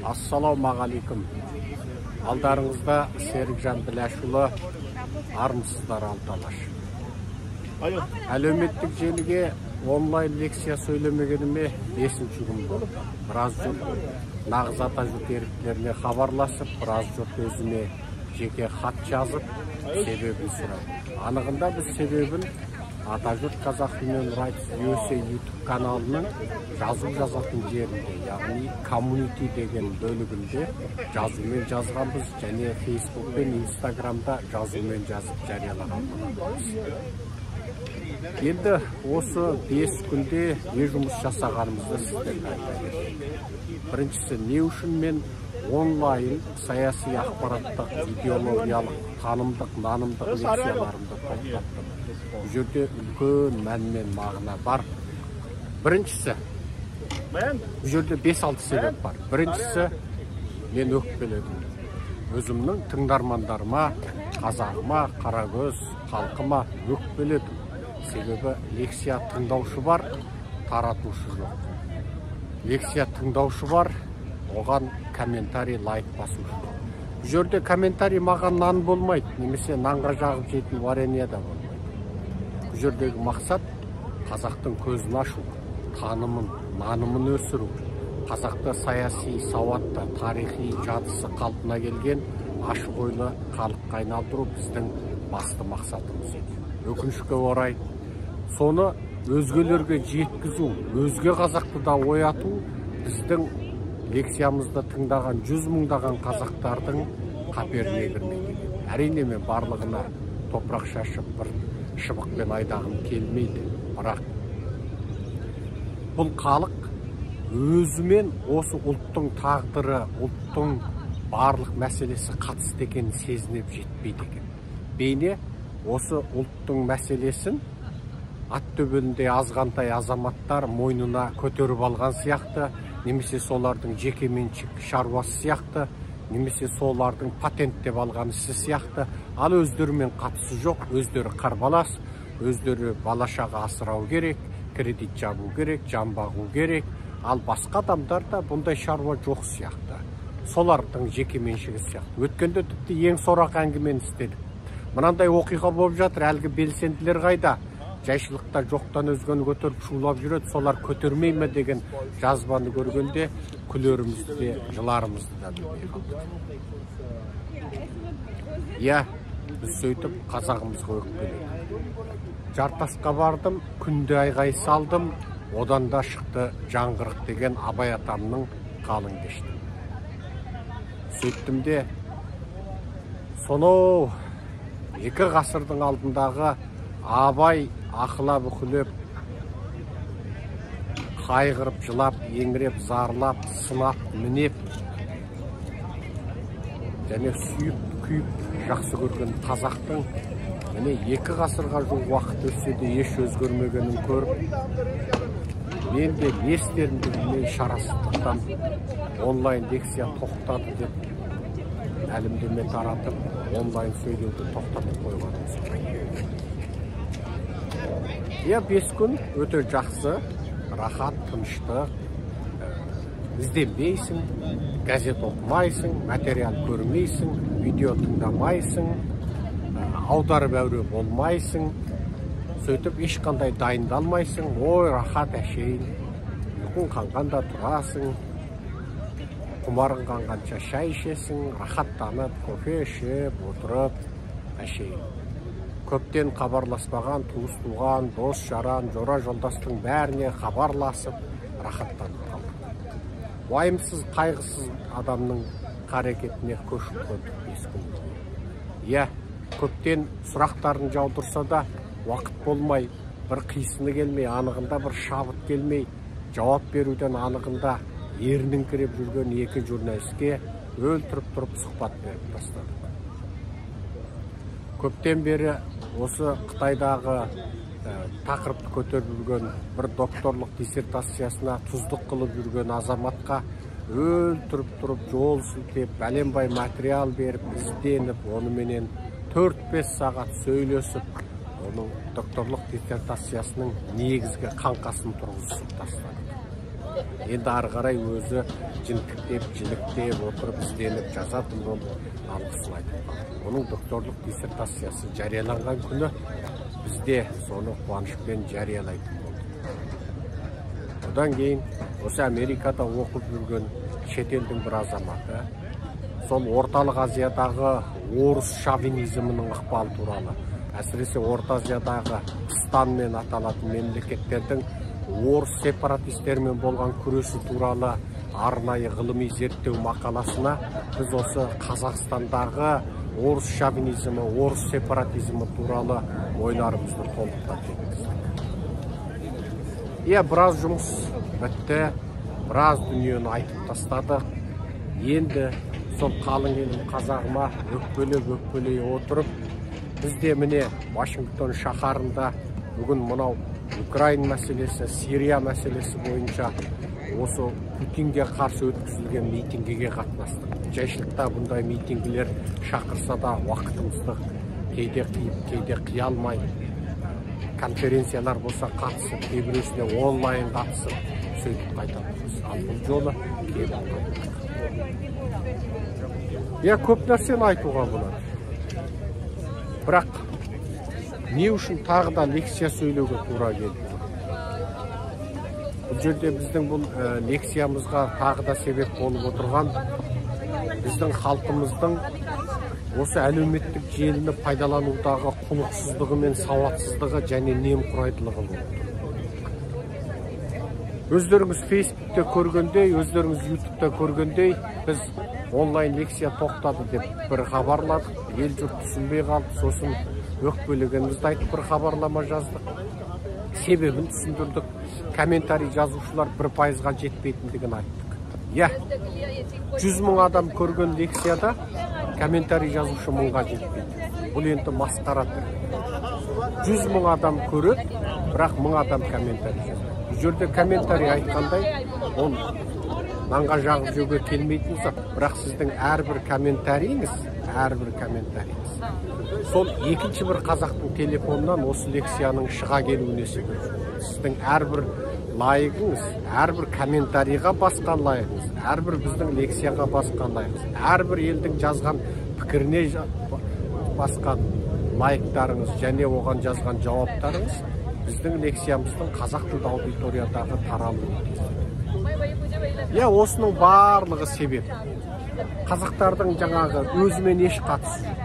Ассалаумағалейкум. Алдарыңызда Серікжан Біләшұлы, армысыздар алталаш. Әлеуметтік желіге онлайн лекция сөйлемегеніме 5-ші күн болды. Біраз жұрт нағыз ата жұрт еріктілеріне хабарласып, біраз жұрт өзіме жеке хат жазып, себебін сұрайды. Анығында біз себебін Атажұрт Қазақ Human Rights USA YouTube каналының жазу жазатын жерінде, яғни коммунити деген бөлігінде жазумен жазғанбыз, және Facebook пен Instagramда жазумен жазып жариялаған боламыз. Енді осы 5 күнде не жұмыс жасағанымызды сіздерге айта кетейін. Біріншісі, не үшін мен онлайн саяси ақпараттық, идеологиялық, танымдық, нанымдық лекцияларымды тоқтаттым. Бұл жерде үлкен мән мен мағына бар. Біріншісі, бұл жерде 5-6 себеп бар. Біріншісі, мен өкпеледім. Өзімнің тыңдармандарыма, қазағыма, қарагөз халқыма өкпеледім. Себебі лекция тыңдаушы бар, таратушы жоқ. Лекция тыңдаушы бар, оған комментарий, лайк басушы жоқ. Бұл жерде комментарий маған нан болмайды, немесе нанға жағып жейтін варенье да болмайды. Бұл жердегі мақсат қазақтың көзін ашу, танымын, нанымын өсіру, қазақты саяси, сауатты, тарихи жадысы қалпына келген ашық ойлы халыққа айналдыру біздің басты мақсатымыз. Өкінішке орай, соны өзгелерге жеткізу, өзге қазақты да ояту біздің лекциямызды тыңдаған 100 мыңдаған қазақтардың қаперіне кірмейді. Әрине мен барлығына топырақ шашып бір шыбықпен айдағым келмейді. Бірақ бұл халық өзімен осы ұлттың тағдыры, ұлттың барлық мәселесі қатысты екенін сезініп жетпейді екен. Бейне осы ұлттың мәселесін ат төбелінде азғантай азаматтар мойнына көтеріп алған сияқты, немесе солардың жекеменшік шаруасы сияқты, немесе солардың патент деп алған ісі сияқты, ал өздерімен қатысы жоқ, өздері қарбалас, өздері балашаға асырау керек, кредит жабу керек, жан бағу керек, ал басқа адамдарда бұндай шаруа жоқ сияқты. Солардың жекеменшігі сияқты. Өткенде тіпті ең сорақ әңгімені істедік. Мынандай оқиға болып жатыр, әлгі белсенділер қайда? Жайшылықта жоқтан өзгені көтеріп шулап жүреді, солар көтермей ме деген жазбаны көргенде күлерімізді де, жыларымызды да білмей қалдық. Иә, біз сөйтіп қазағымызға өкпеледік. Жартасқа бардым, күнде айғай салдым, одан да шықты жаңғырық деген Абай атамның қалың кешті. Сөйттім де, сонау 2 ғасырдың алдындағы Абай ақыла бүкілеп, қайғырып, жылап, еңіреп, зарлап, сынап, мінеп, және сүйіп, күйіп, жақсы көрген қазақтың міне 2 ғасырға жуық уақыт өтсе де еш өзгермегенін көріп, мен де не істерімді білмей шарасыздықтан онлайн лекция тоқтады деп әлемдеме таратып, онлайн сөйлеуді тоқтатып қойғанымыз. Иә, 5 күн өте жақсы, рахат, тыныштық, ізденбейсің, газет оқымайсың, материал көрмейсің, видео тыңдамайсың, аударып әуре болмайсың, сөйтіп ешқандай дайындалмайсың, ой, рахат әшейін, ұйқың қанғанда тұрасың, құмарың қанғанша шай ішесің, рахаттанып, кофе ішіп, отырып, әшейін. Көптен хабарласпаған туыс-туған, дос-жаран, жора-жолдастың бәріне хабарласып, рахаттанып қалдық. Уайымсыз, қайғысыз адамның қарекетіне көшіп көрдік 5 күн. Иә, көптен сұрақтарын жаудырса да, уақыт болмай, бір қисыны келмей, анығында бір шабыт келмей, жауап беруден анығында ерініңкіреп жүрген 2 журналистке өлтіріп тұрып сұхбат беріп тастадық. Көптен бері осы Қытайдағы тақырыпты көтеріп жүрген бір докторлық диссертациясына тұздық қылып жүрген азаматқа өлтіріп тұрып, жол сілтеп, бәленбай материал беріп, ізденіп, оныменен 4-5 сағат сөйлесіп, оның докторлық диссертациясының негізгі қаңқасын тұрғызып тастадық. Енді ары қарай өзі жінтіктеп, жіліктеп отырып, ізденіп жазатын болып алғысын айтып. Оның докторлық диссертациясы жарияланған күні бізде соны қуанышпен жариялайтын болды. Одан кейін осы Америкада оқып жүрген шетелдің бір азаматы сол орталық Азиядағы орыс шовинизмінің ықпалы туралы, әсіресе Орта Азиядағы Пакистанмен аталатын мемлекеттердің орыс сепаратистермен болған күресі туралы арнайы ғылыми зерттеу мақаласына біз осы Қазақстандағы орыс шовинизмі, орыс сепаратизмі туралы ойларымызды толықтап жеткіздік. Біраз жұмыс бітті, біраз дүниені айтып тастадық. Енді сол қалың елім қазағыма өкпелей отырып, бізде міне Вашингтон шаһарында бүгін мынау Украин мәселесі, Сирия мәселесі бойынша осы Путинге қарсы өткізілген митингіге қатынастық. Жайшылықта бұндай митингілер шақырса да уақытымызды кейде қиып, кейде қия алмай, конференциялар болса қатысып, кейбіреусіне онлайн қатысып, сөйтіп қайтамыз. Ал бұл жолы келіп көп нәрсені айтуға болады. Бірақ не үшін тағы да лекция сөйлеуге тура келді? Бұл жерде біздің бұл лекциямызға тағы да себеп болып отырған біздің халқымыздың осы әлеуметтік желіні пайдаланудағы құлықсыздығы мен сауатсыздығы және немқұрайдылығы болды. Өздеріңіз Фейсбукте көргендей, өздеріңіз Ютубта көргендей, біз онлайн лекция тоқтады деп бір хабарладық, ел жұрт түсінбей қалды, сосын өкпелегенімізді айтып бір хабарлама жаздық. Себебін түсіндірдік, комментарий жазушылар 1%-ға жетпейтіндігін айттық. 100 мың адам көрген лекцияда комментарий жазушы 1000-ға жетпейді. Бұл енді масқара түрі. 100 мың адам көреді, бірақ 1000 адам комментарий жазады. Бұл жерде комментарий айтқандай, ол нанға жағып жеуге келмейтін зат, бірақ сіздің әрбір комментарийіңіз, сол екінші бір қазақтың телефонынан осы лекцияның шыға келуіне себеп. Сіздің әрбір лайығыңыз, әрбір комментарийға басқан лайығыңыз, әрбір біздің лекцияға басқан лайығыңыз, әрбір елдің жазған пікіріне басқан лайықтарыңыз және оған жазған жауаптарыңыз біздің лекциямыздың қазақ тілді аудиториядағы таралуы. Осының барлығы себеп. Қазақтардың жаңағы өзімен еш қатысы жоқ.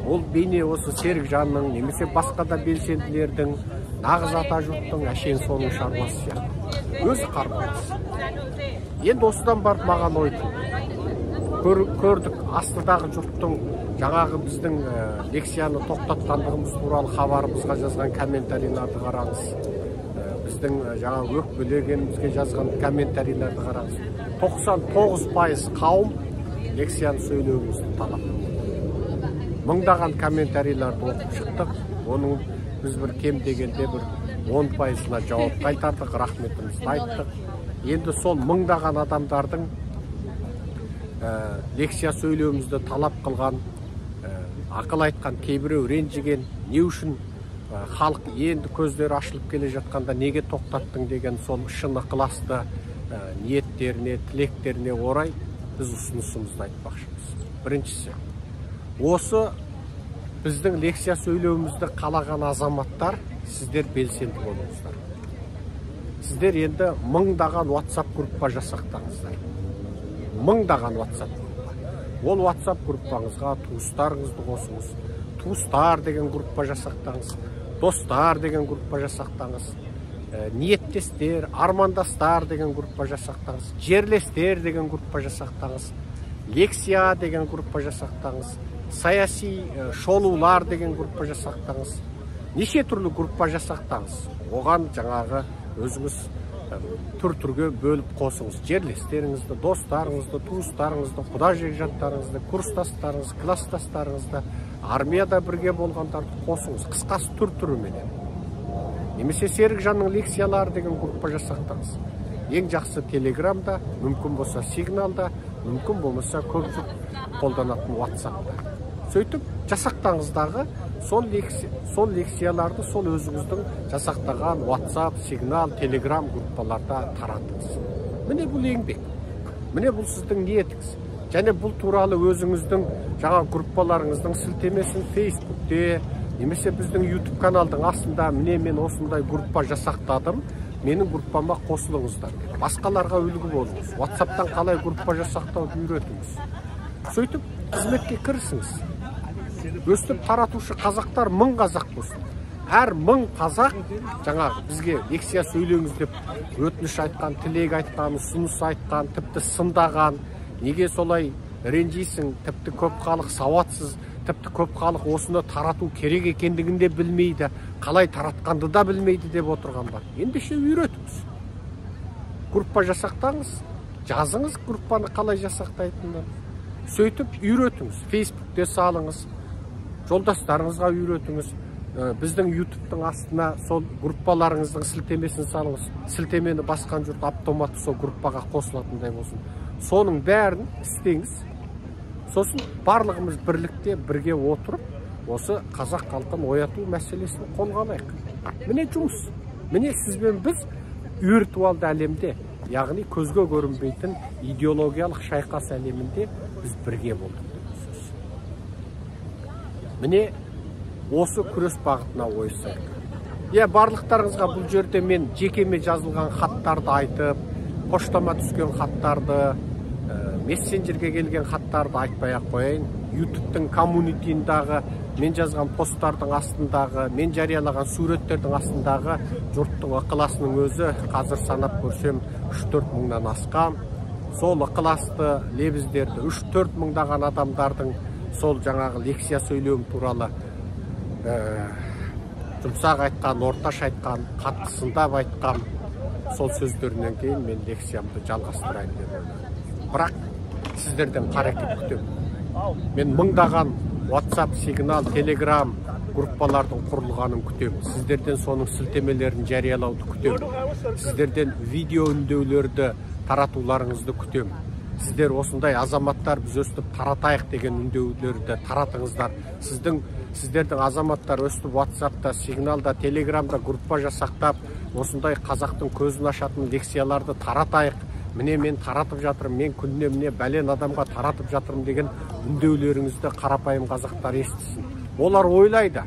Ол бейне осы Серікжанның, немесе басқа да белсенділердің, нағыз ата жұрттың әшейін соның шаруасы сияқты. Өзі қарбалас. Енді осыдан барып маған ойды. Көрдік, астыдағы жұрттың жаңағы біздің лекцияны тоқтатқандығымыз туралы хабарымызға жазған комментарийларды қараңыз. Біздің жаңа өкпелегенімізге жазған комментарийларды қараңыз. 99% қауым лекцияны сөйлеуімізді талап етті. Мыңдаған комментарийларды оқып шықтық. Оның біз бір кем дегенде бір 10%-ына жауап қайтардық, рахметімізді айттық. Енді сол мыңдаған адамдардың лекция сөйлеуімізді талап қылған, ақыл айтқан, кейбіреу ренжіген, не үшін халық енді көздері ашылып келе жатқанда неге тоқтаттың деген сол шын ықыласты ниеттеріне, тілектеріне орай біз ұсынысымызды айтпақшымыз. Біріншісі, осы біздің лекция сөйлеуімізді қалаған азаматтар, сіздер белсенді болыңыздар. Сіздер енді мыңдаған WhatsApp группа жасақтаңыздар. Мыңдаған WhatsApp группа. Ол WhatsApp группаңызға туыстарыңызды қосыңыз. Туыстар деген группа жасақтаңыз. Достар деген группа жасақтаңыз. Ниеттестер, армандастар деген группа жасақтаңыз. Жерлестер деген группа жасақтаңыз. Лекция деген группа жасақтаңыз. Саяси шолулар деген группа жасақтаңыз. Неше түрлі группа жасақтаңыз. Оған жаңағы өзіңіз түр-түрге бөліп қосыңыз. Жерлестеріңізді, достарыңызды, туыстарыңызды, құда жекжаттарыңызды, курстастарыңыз, класстастарыңызды, армияда бірге болғандарды қосыңыз. Қысқасы түр-түріменен. Немесе Серікжанның лекциялары деген группа жасақтаңыз. Ең жақсы Телеграмда, мүмкін болса Сигналда, мүмкін болмаса көп қолданатын WhatsApp'та. сөйтіп жасақтаңыздағы сол лекцияларды сол өзіңіздің жасақтаған WhatsApp, Signal, Telegram группаларда таратыңыз. Міне бұл еңбек. Міне бұл сіздің ниетіңіз. Және бұл туралы өзіңіздің жаңа группаларыңыздың сілтемесін Facebook'те, немесе біздің YouTube каналдың астында міне мен осындай группа жасақтадым, менің группама қосылыңыздар. Басқаларға үлгі болыңыз. WhatsApp'тан қалай группа жасақтауды үйретіңіз. Сөйтіп қызметке кірісіңіз. Өстіп таратушы қазақтар 1000 қазақ болсын. Әр 1000 қазақ жаңағы бізге лекция сөйлеңіз деп өтініш айтқан, тілек айтқан, ұсыныс айтқан, тіпті сындаған. Неге солай ренжисің? Тіпті көп халық сауатсыз, тіпті көп халық осыны тарату керек екендігін де білмейді, қалай таратқанды да білмейді деп отырған бар. Ендеше үйретіңіз. Группа жасақтаңыз, жазыңыз группаны қалай жасақтайтынын. Сөйтіп үйретіңіз. Facebook'те салыңыз, жолдастарыңызға үйретіңіз. Біздің YouTube'тың астына сол группаларыңыздың сілтемесін салыңыз. Сілтемені басқан жұрт автоматты сол группаға қосылатындай болсын. Соның бәрін істеңіз. Сосын барлығымыз бірлікте бірге отырып, осы қазақ халқын ояту мәселесін қолға алайық. Міне жұмыс. Міне сізбен біз виртуалды әлемде, яғни көзге көрінбейтін идеологиялық шайқас әлемінде біз бірге болдық. Міне осы күрес бағытына ойысайық. Барлықтарыңызға бұл жерде мен жекеме жазылған хаттарды айтып, поштама түскен хаттарды, мессенджерге келген хаттарды айтпай-ақ қояйын. YouTube'тың коммунитиндағы мен жазған посттардың астындағы, мен жариялаған суреттердің астындағы жұрттың ықыласының өзі қазір санап көрсем 3-4 мыңнан асқан. Сол ықыласты лебіздерді 3-4 мыңдаған адамдардың сол жаңағы лекция сөйлеуім туралы жұмсақ айтқан, орташ айтқан, қатқысындап айтқан сол сөздерінен кейін мен лекциямды жалғастырайын деп ойлаймын. Бірақ сіздерден қарекет күтемін. Мен мыңдаған WhatsApp, Signal, Telegram группалардың құрылғанын күтемін. Сіздерден соның сілтемелерін жариялауды күтемін. Сіздерден видео үндеулерді таратуларыңызды күтемін. Сіздер осындай азаматтар біз өстіп таратайық деген үндеулерді таратыңыздар. Сіздердің азаматтар өстіп WhatsApp'та, Signal'да, Telegram'да группа жасақтап, осындай қазақтың көзін ашатын лекцияларды таратайық. Міне мен таратып жатырмын, мен күніне міне бәлен адамға таратып жатырмын деген үндеулеріңізді қарапайым қазақтар естісін. Олар ойлайды.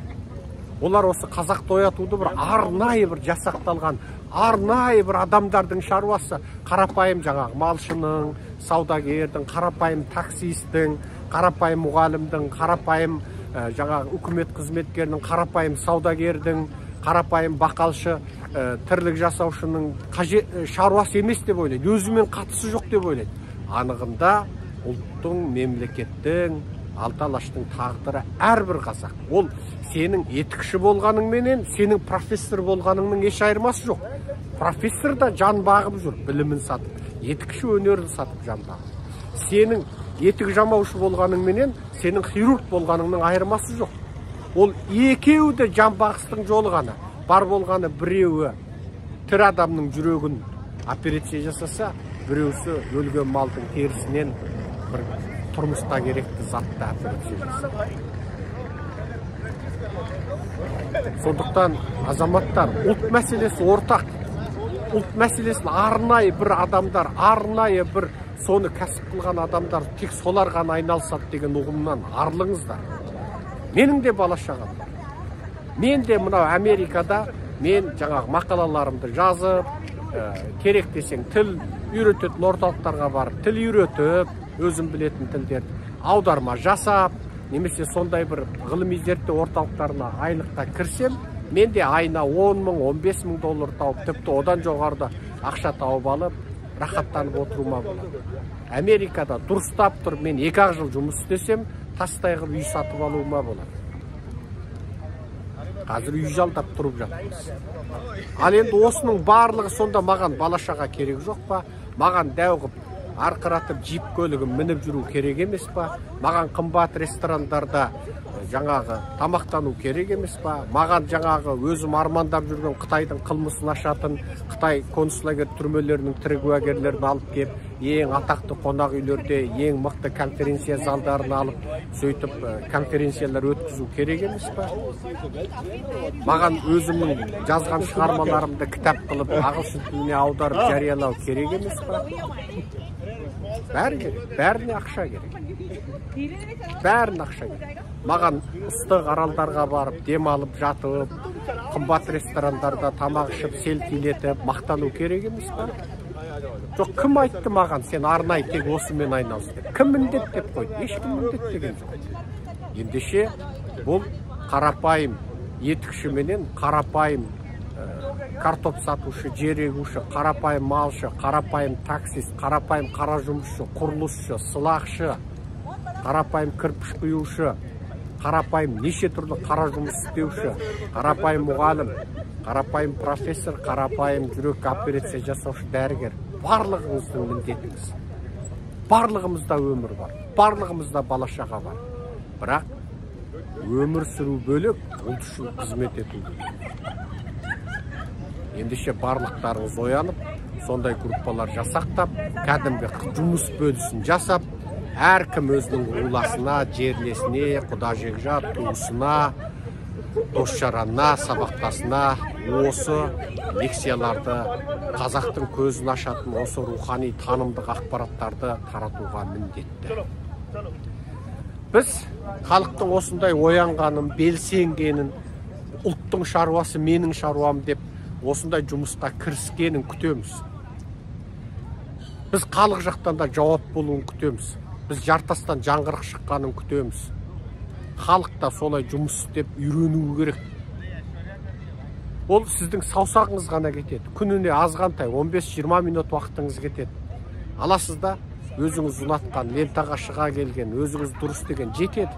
Олар осы қазақты оятуды бір арнайы бір жасақталған, арнайы бір адамдардың шаруасы. Қарапайым жаңағы малшының, саудагердің, қарапайым таксистің, қарапайым мұғалімдің, қарапайым жаңағы үкімет қызметкерінің, қарапайым саудагердің, қарапайым бақалшы, тірлік жасаушының шаруасы емес деп ойлайды. Өзімен қатысы жоқ деп ойлайды. Анығында ұлттың, мемлекеттің, алталаштың тағдыры әрбір қазақ. Ол сенің етікші болғаныңменен, сенің профессор болғаныңның еш айырмасы жоқ. Профессор да жан бағып жүр, білімін сатып. Етікші өнерін сатып жан бағып. Сенің етік жамаушы болғаныңменен, сенің хирург болғаныңның айырмасы жоқ. Ол екеуі де жан бағыстың жолы ғана. Бар болғаны біреуі тірі адамның жүрегін операция жасаса, біреусі өлген малдың терісінен бір тұрмысқа керекті затты операция жасаса. Сондықтан азаматтар, ұлт мәселесі ортақ. Ұлт мәселесін арнайы бір адамдар, арнайы бір соны кәсіп қылған адамдар тек солар ғана айналысады деген ұғымнан арылыңыздар. Менің де бала-шағам бар. Мен де мынау Америкада мен жаңағы мақалаларымды жазып, керек десең тіл үйрететін орталықтарға барып, тіл үйретіп, өзім білетін тілдерді аударма жасап, немесе сондай бір ғылыми зерттеу орталықтарына айлыққа кірсем, мен де айына 10 мың, 15 мың доллар тауып, тіпті одан жоғарыда ақша тауып алып, рахаттанып отыруыма болады. Америкада дұрыстап тұр, мен 2 жыл жұмыс істесем, тастай қылып үй сатып алуыма болады. Қазір үй жалдап тұрып жатырмыз. Ал енді осының барлығы сонда маған балашаға керек жоқ па? Маған дәу қып арқыратып джип көлігін мініп жүру керек емес па? Маған қымбат ресторандарда жаңағы тамақтану керек емес па? Маған жаңағы өзім армандап жүрген Қытайдың қылмысын ашатын Қытай концлагер түрмелерінің тірі куәгерлерін алып кеп, ең атақты қонақ үйлерде ең мықты конференция залдарын алып, сөйтіп конференциялар өткізу керек емес па? Маған өзімнің жазған шығармаларымды кітап қылып, ағылшын тіліне аударып жариялау керек емес па? Бәрі керек, бәріне ақша керек. Бәріне ақша керек. Маған ыстық аралдарға барып, демалып жатып, қымбат ресторандарда тамақ ішіп, селтилетіп, мақтану керек емес па? Жоқ, кім айтты маған, сен арнай тек осымен айналыс деп? Кім міндет деп қойды? Ешкім міндет деген жоқ. Ендеше бұл қарапайым етікші менен қарапайым картоп сатушы, жер егуші, қарапайым малшы, қарапайым таксист, қарапайым қара жұмысшы, құрылысшы, сылақшы, қарапайым кірпіш құюшы, қарапайым неше түрлі қара жұмыс істеуші, қарапайым мұғалім, қарапайым профессор, қарапайым жүрек операция жасаушы дәрігер. Барлығыңыздың міндетіңіз. Барлығымызда өмір бар, барлығымызда бала-шаға бар. Бірақ өмір сүру бөлек, ұлт үшін қызмет ету бөлек. Ендеше барлықтарыңыз оянып, сондай группалар жасақтап, кәдімгі жұмыс бөлісін жасап, әркім өзінің руласына, жерлесіне, құда жекжат, туысына, дос-жаранына, сабақтасына осы лекцияларды, қазақтың көзін ашатын осы рухани танымдық ақпараттарды таратуға міндетті. Біз халықтың осындай оянғанын, белсенгенін, ұлттың шаруасы менің шаруам деп осындай жұмысқа кіріскенін күтеміз. Біз халық жақтан да жауап болуын күтеміз. Біз жартастан жаңғырық шыққанын күтеміз. Халықта солай жұмыс істеп үйренуі керек. Ол сіздің саусағыңыз ғана кетеді. Күніне азғантай 15-20 минут уақытыңыз кетеді. Аласыз да өзіңіз ұнатқан, лентаға шыға келген, өзіңіз дұрыс деген жетеді.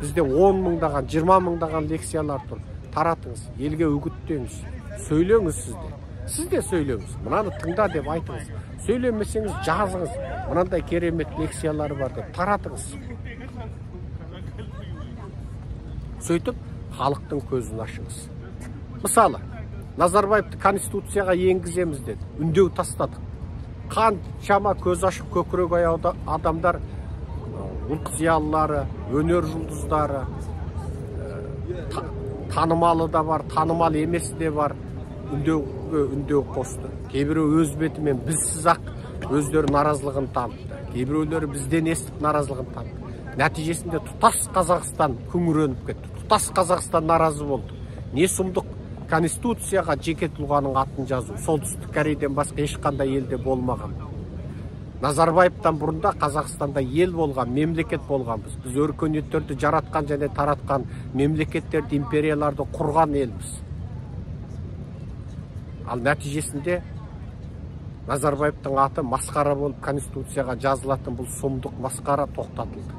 Бізде 10 мыңдаған, 20 мыңдаған лекциялар тұр. Таратыңыз, елге үгіттеңіз, сөйлеңіз сізде. Сізде сөйлеңіз, мынаны тыңда деп айтыңыз. Сөйлемесеңіз жазыңыз, мынандай керемет лекциялары бар деп таратыңыз. Сөйтіп, халықтың көзін ашыңыз. Мысалы, Назарбаевты Конституцияға енгіземіз деді, үндеу тастадық. Қаншама көз ашық көкірек аяуда адамдар, ұлт зиялылары, өнер жұлдыздары, танымалы да бар, танымал емесі де бар, үндеу қосты. Кейбіреу өз бетімен бізсіз ақ өздері наразылығын танытты. Кейбіреулері бізден естіп наразылығын танытты. Нәтижесінде тұтас Қазақстан күңіреніп кетті. Тұтас Қазақстан наразы болды. Не сұмдық Конституцияға жеке тұлғаның атын жазу. Солтүстік Кореядан басқа ешқандай елде болмаған. Назарбаевтан бұрында Қазақстанда ел болған, мемлекет болғанбыз. Біз өркениеттерді жаратқан және таратқан, мемлекеттерді, империяларды құрған елбіз. Ал нәтижесінде Назарбаевтың аты масқара болып Конституцияға жазылатын бұл сұмдық масқара тоқтатылды.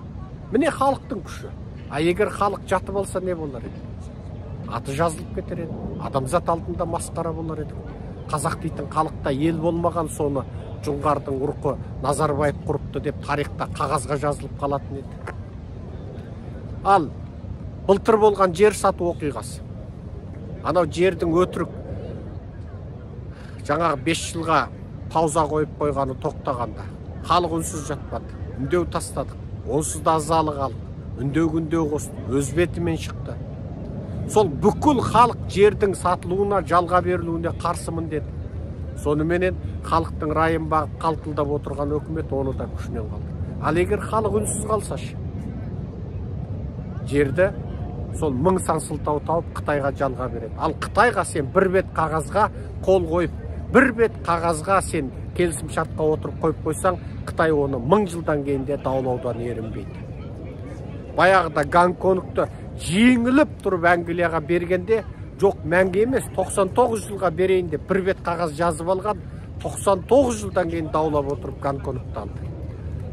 Міне халықтың күші. А егер халық жатып алса не болар еді? Аты жазылып кетер еді. Адамзат алдында масқара болар еді. Қазақ дейтін халықта ел болмаған, соны Жоңғардың ұрқы Назарбаев құрыпты деп тарихта қағазға жазылып қалатын еді. Ал былтыр болған жер сату оқиғасы. Анау жердің өтірік жаңағы 5 жылға пауза қойып қойғаны тоқтағанда халық үнсіз жатпады. Үндеу тастадық. Онсыз да ызалы халық. Үндеу қосты. Өз бетімен шықты. Сол бүкіл халық жердің сатылуына, жалға берілуіне қарсымын деді. Соныменен халықтың райын бағып қалтылдап отырған өкімет оны да күшінен қалды. Ал егер халық үнсіз қалсашы, жерді сол мың сан сылтау тауып Қытайға жалға береді. Ал Қытайға сен бір бет қағазға қол қойып, бір бет қағазға сен келісім шартқа отырып қойып қойсаң, Қытай оны 1000 жылдан кейін де даулаудан ерінбейді. Баяғыда Гонконгты жеңіліп тұрып Англияға бергенде, жоқ мәңгі емес, 99 жылға берейін деп бір бет қағаз жазып алған, 99 жылдан кейін даулап отырып Гонконгты алды.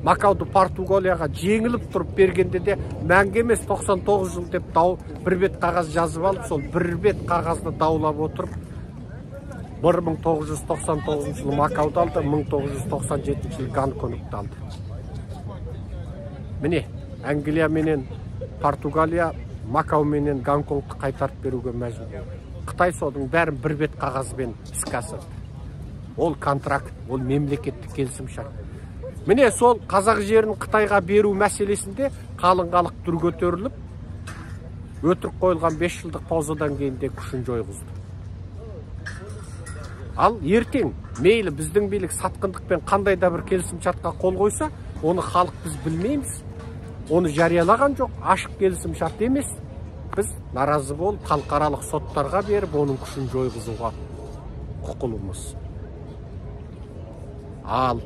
Макауды Португалияға жеңіліп тұрып бергенде де мәңгі емес, 99 жыл деп бір бет қағаз жазып алып, сол бір бет қағазды даулап отырып 1999 жылы Макауды алды, 1997 жылы Гонконгты алды. Міне, Англия менен Португалия Макау менен Гонконгты қайтарып беруге мәжбүр. Қытай соның бәрін бір бет қағазбен іске асырды. Ол контракт, ол мемлекеттік келісім шарт. Міне сол қазақ жерін Қытайға беру мәселесінде қалың халық дүр көтеріліп, өтірік қойылған 5 жылдық паузадан кейін де күшін жойғызды. Ал ертең мейлі біздің билік сатқындықпен қандай да бір келісім шартқа қол қойса, оны халық біз білмейміз. Оны жариялаған жоқ, ашық келісім шарт емес. Біз наразы болып, халықаралық соттарға беріп, оның күшін жойғызуға құқылымыз. Ал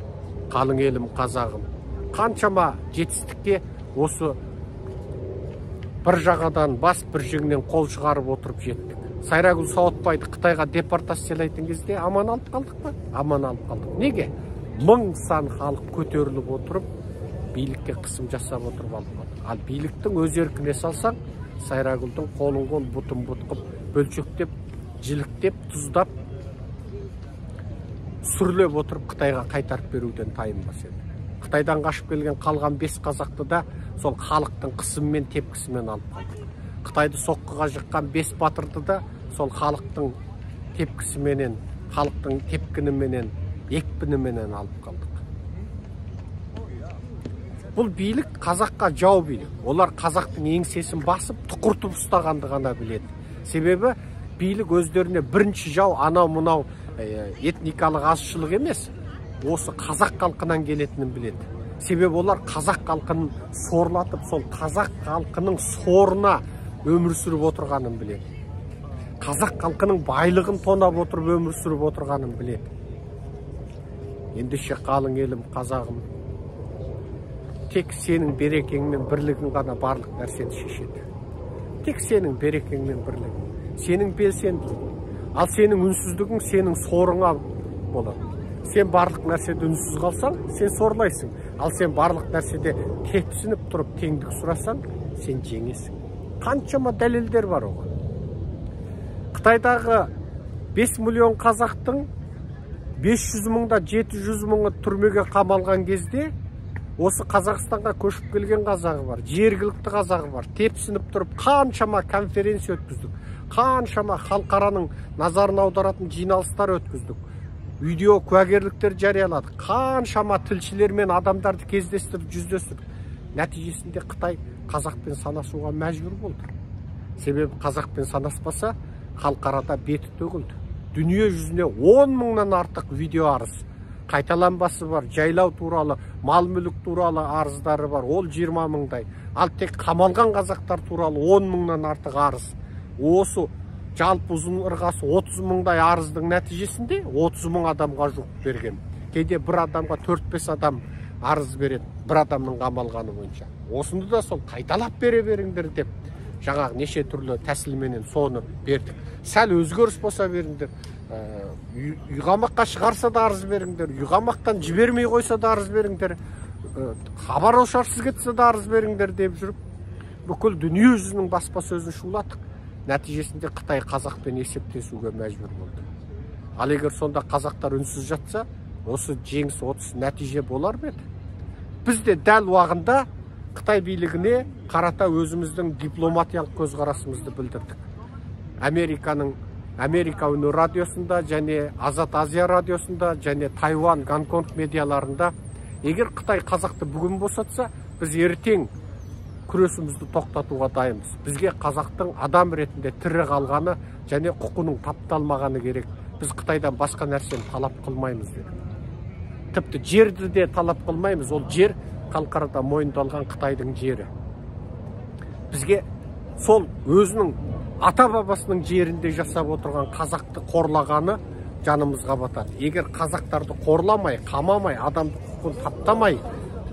қалың елім, қазағым, қаншама жетістікке осы бір жағадан бас, бір жеңнен қол шығарып отырып жеттік. Сайрагүл Сауытбайды Қытайға депортациялайтын кезде аман алып қалдық па? Аман алып қалдық. Неге? Мың сан халық көтеріліп отырып, билікке қысым жасап отырып алып қалдық. Ал биліктің өз еркіне салсаң, Сайрагүлдің қолын қол, бұтын бұт қып, бөлшектеп, жіліктеп, тұздап, сүрлеп отырып Қытайға қайтарып беруден тайынбас еді. Қытайдан қашып келген қалған 5 қазақты да сол халықтың қысыммен, тепкісімен алып қалдық. Қытайды соққыға жыққан 5 батырды да сол халықтың тепкісіменен, халықтың тепкініменен, екпініменен алып қалдық. Бұл билік қазаққа жау билік. Олар қазақтың еңсесін басып, тұқыртып ұстағанды ғана біледі. Себебі билік өздеріне бірінші жау анау-мынау этникалық азшылық емес, осы қазақ халқынан келетінін біледі. Себебі олар қазақ халқын сорлатып, сол қазақ халқының сорына өмір сүріп отырғанын біледі. Қазақ халқының байлығын тонап отырып өмір сүріп отырғанын біледі. Ендеше қалың елім, қазағым, тек сенің берекеңмен бірлігің ғана барлық нәрсені шешеді. Тек сенің берекеңмен бірлігің, сенің белсенділігің. Ал сенің үнсіздігің сенің сорыңа болады. Сен барлық нәрседе үнсіз қалсаң, сен сорлайсың. Ал сен барлық нәрседе тепсініп тұрып теңдік сұрасаң, сен жеңесің. Қаншама дәлелдер бар оған. Қытайдағы 5 миллион қазақтың 500 мыңда 700 мыңы түрмеге қамалған кезде осы Қазақстанға көшіп келген қазағы бар, жергілікті қазағы бар. Тепсініп тұрып қаншама конференция өткіздік, қаншама халықараның назарын аударатын жиналыстар өткіздік. Видео куәгерліктер жарияладық, қаншама тілшілер мен адамдарды кездестіріп, жүздестірдік. Нәтижесінде Қытай қазақпен санасуға мәжбүр болды. Себебі қазақпен санаспаса, халықарада беті төгілді. Дүние жүзіне 10 мыңнан артық видео арыз, қайталанбасы бар, жайлау туралы, мал мүлік туралы арыздары бар, ол 20 мыңдай. Ал тек қамалған қазақтар туралы 10 мыңнан артық арыз. Осы жалпы ұзын ырғасы 30 мыңдай арыздың нәтижесінде 30 мың адамға жұғып берген. Кейде бір адамға 4-5 адам арыз береді, бір адамның қамалғаны бойынша. Осында да сол қайталап бере беріңдер деп, жаңағы неше түрлі тәсілменен соны бердік. Сәл өзгеріс болса беріңдер, үйғамаққа шығарса да арыз беріңдер, үйғамақтан жібермей қойса да арыз беріңдер, хабар ошарсыз кетсе да арыз беріңдер деп жүріп, бүкіл дүние жүзінің баспасөзін шулаттық. Нәтижесінде Қытай қазақпен есептесуге мәжбүр болды. Ал егер сонда қазақтар үнсіз жатса, осы жеңіс 30 нәтиже болар ма еді? Біз де дәл уақытында Қытай билігіне қарата өзіміздің дипломатиялық көзқарасымызды білдірдік. Америка Үні радиосында және Азат Азия радиосында және Тайвань, Гонконг медиаларында егер Қытай қазақты бүгін босатса, біз ертең күресімізді тоқтатуға дайынбыз. Бізге қазақтың адам ретінде тірі қалғаны және құқының тапталмағаны керек. Біз Қытайдан басқа нәрсені талап қылмаймыз деді. Тіпті жерді де талап қылмаймыз. Ол жер халықарада мойындалған Қытайдың жері. Бізге сол өзінің ата-бабасының жерінде жасап отырған қазақты қорлағаны жанымызға батады. Егер қазақтарды қорламай, қамамай, адамды құқын таптамай,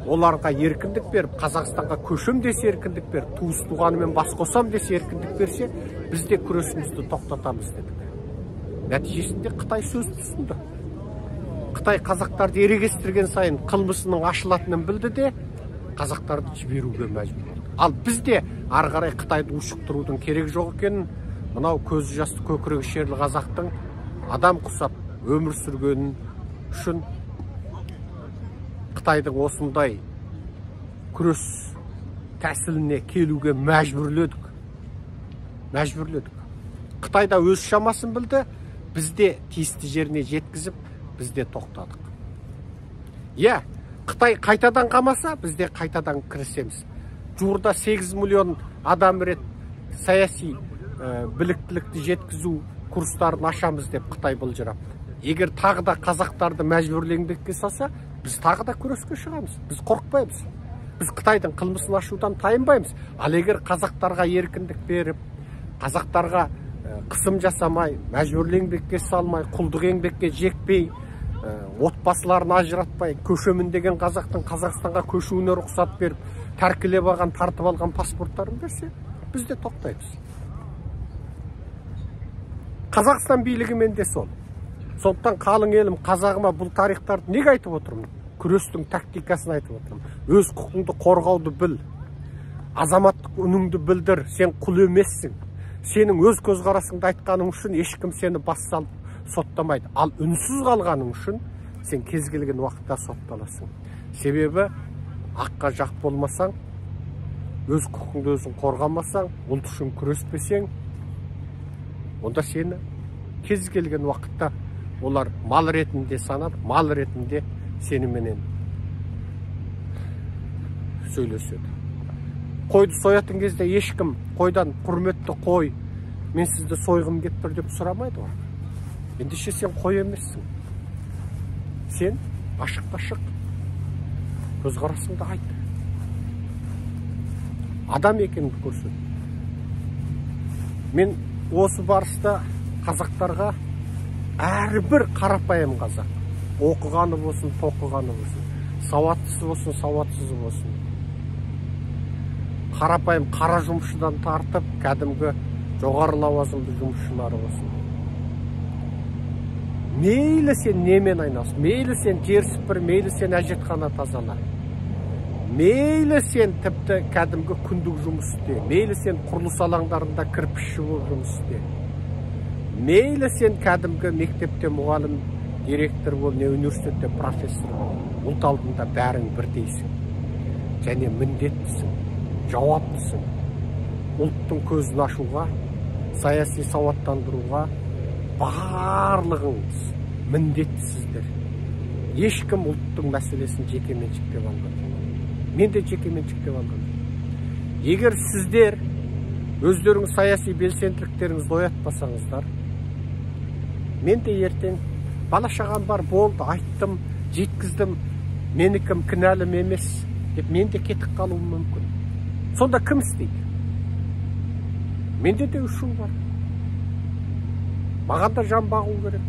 оларға еркіндік беріп, Қазақстанға көшім десе еркіндік беріп, туыс туғанымен бас қосам десе еркіндік берсе, біз де күресімізді тоқтатамыз дедік. Нәтижесінде Қытай сөз түсінді. Қытай қазақтарды ерегестірген сайын қылмысының ашылатынын білді де, қазақтарды жіберуге мәжбүр болды. Ал біз де ары қарай Қытайды ушықтырудың керек жоқ екенін, мынау көзі жасты көкірегі шерлі қазақтың адам құсап өмір сүргені үшін Қытайдың осындай күрес тәсіліне келуге мәжбүрледік. Қытайда өз шамасын білді, бізде тиісті жеріне жеткізіп, бізде тоқтадық. Қытай қайтадан қамаса, бізде қайтадан кірісеміз. Жуырда 8 миллион адам рет саяси біліктілікті жеткізу курстарын ашамыз деп Қытай былжырап. Егер тағы да қазақтарды мәжбүрлеңдікке салса, біз тағы да күреске шығамыз. Біз қорықпаймыз. Біз Қытайдың қылмысын ашудан тайынбаймыз. Ал егер қазақтарға еркіндік беріп, қазақтарға қысым жасамай, мәжбүрлі еңбекке салмай, құлдық еңбекке жекпей, отбасыларын ажыратпай, көшемін деген қазақтың Қазақстанға көшуіне рұқсат беріп, тәркілеп алған, тартып алған паспорттарын берсе, біз де тоқтаймыз. Қазақстан билігімен де сол. Сондықтан қалың елім, қазағыма бұл тарихтарды неге айтып отырмын? Күрестің тактикасын айтып отырмын. Өз құқыңды қорғауды біл. Азаматтық үніңді білдір. Сен құл емессің. Сенің өз көзқарасыңды айтқаның үшін ешкім сені бас салып соттамайды. Ал үнсіз қалғаның үшін сен кез келген уақытта сотталасың. Себебі аққа жақ болмасаң, өз құқыңды өзің қорғамасаң, ұлт үшін күреспесең, онда сені кез келген уақытта олар мал ретінде санап, мал ретінде сеніменен сөйлеседі. Қойды соятын кезде ешкім қойдан құрметті қой, мен сізді сойғым кеп тұр деп сұрамайды ғой. Ендеше сен қой емессің. Сен ашық-ашық көзқарасыңды айт. Адам екеніңді көрсет. Мен осы барыста қазақтарға әрбір қарапайым қазақ, оқығаны болсын, тоқығаны болсын, сауаттысы болсын, сауатсызы болсын, қарапайым қара жұмысшыдан тартып, кәдімгі жоғары лауазымды жұмысшылары болсын. Мейлі сен немен айналысың, мейлі сен жер сыпыр, мейлі сен әжетхана тазала, мейлі сен тіпті кәдімгі күндік жұмыс істе, мейлі сен құрылыс алаңдарында кірпішші болып жұмыс істе, мейлі сен кәдімгі мектепте мұғалім, директор бол, не университетте профессор бол, ұлт алдында бәрің бірдейсің. Және міндеттісің, жауаптысың. Ұлттың көзін ашуға, саяси сауаттандыруға барлығыңыз міндеттісіздер. Ешкім ұлттың мәселесін жекеменшіктеп алған. Мен де жекеменшіктеп алған. Егер сіздер өздеріңіз саяси белсенділіктеріңізді оятпасаңыздар, мен де ертең бала шағам бар, болды, айттым, жеткіздім, менікім кінәлім емес деп мен де кетіп қалуым мүмкін. Сонда кім істейді? Менде де үшін бар. Маған да жан бағу керек.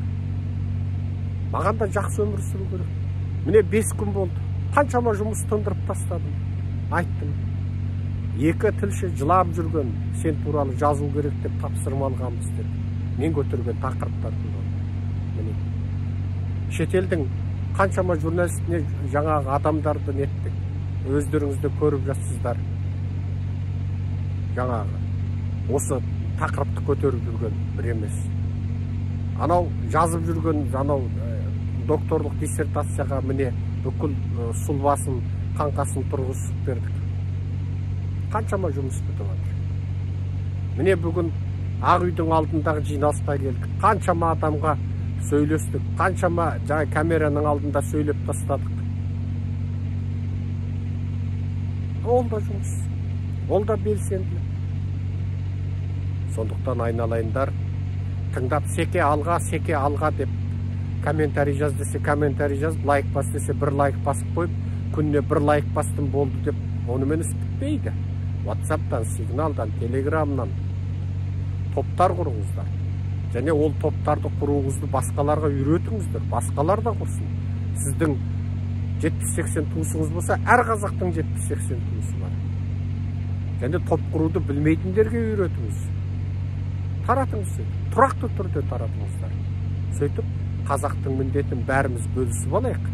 Маған да жақсы өмір сүру керек. Міне 5 күн болды. Қаншама жұмыс тындырып тастадым. Айттым. 2 тілші жылап жүрген, сен туралы жазу керек деп тапсырма алғанбыз деп. Мен көтерген тақырыптарды болды. Шетелдің қаншама журналистіне жаңағы адамдарды неттік. Өздеріңізді көріп жатсыздар. Жаңағы осы тақырыпты көтеріп жүрген бір емес. Анау жазып жүрген, анау докторлық диссертацияға міне бүкіл сұлбасын, қаңқасын тұрғызып бердік. Қаншама жұмыс бітіп жатыр. Міне бүгін Ақ үйдің алдындағы жиналысқа келдік. Қаншама адамға сөйлестік, қаншама жаңа камераның алдында сөйлеп тастадық. Ол да жұмыс, ол да белсенді. Сондықтан айналайындар, тыңдап секе алға деп комментарий жаз десе комментарий жаз, лайк бас десе бір лайк басып қойып, күніне бір лайк бастым болды деп онымен іс бітпейді. WhatsApp-тан, сигналдан, телеграмнан топтар құрыңыздар. Және ол топтарды құруыңызды басқаларға үйретіңіздер, басқалар да құрсын. Сіздің 70-80 туысыңыз болса, әр қазақтың 70-80 туысы бар. Және топ құруды білмейтіндерге үйретіңіз. Таратыңыз, тұрақты түрде таратыңыздар. Сөйтіп, қазақтың міндетін бәріміз бөлісіп алайық.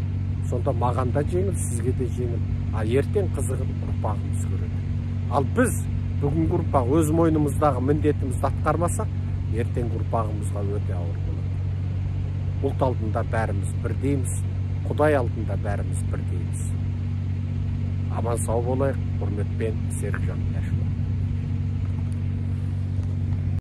Сонда маған да жеңіл, сізге де жеңіл. Ертең қызығын ұрпағымыз көреді. Ал біз бүгінгі ұрпақ өз мойнымыздағы міндетімізді атқармасақ, ертең ұрпағымызға өте ауыр болады. Ұлт алдында бәріміз бірдейміз, Құдай алдында бәріміз бірдейміз. Аман сау болайық, құрметпен Серікжан Тәшев.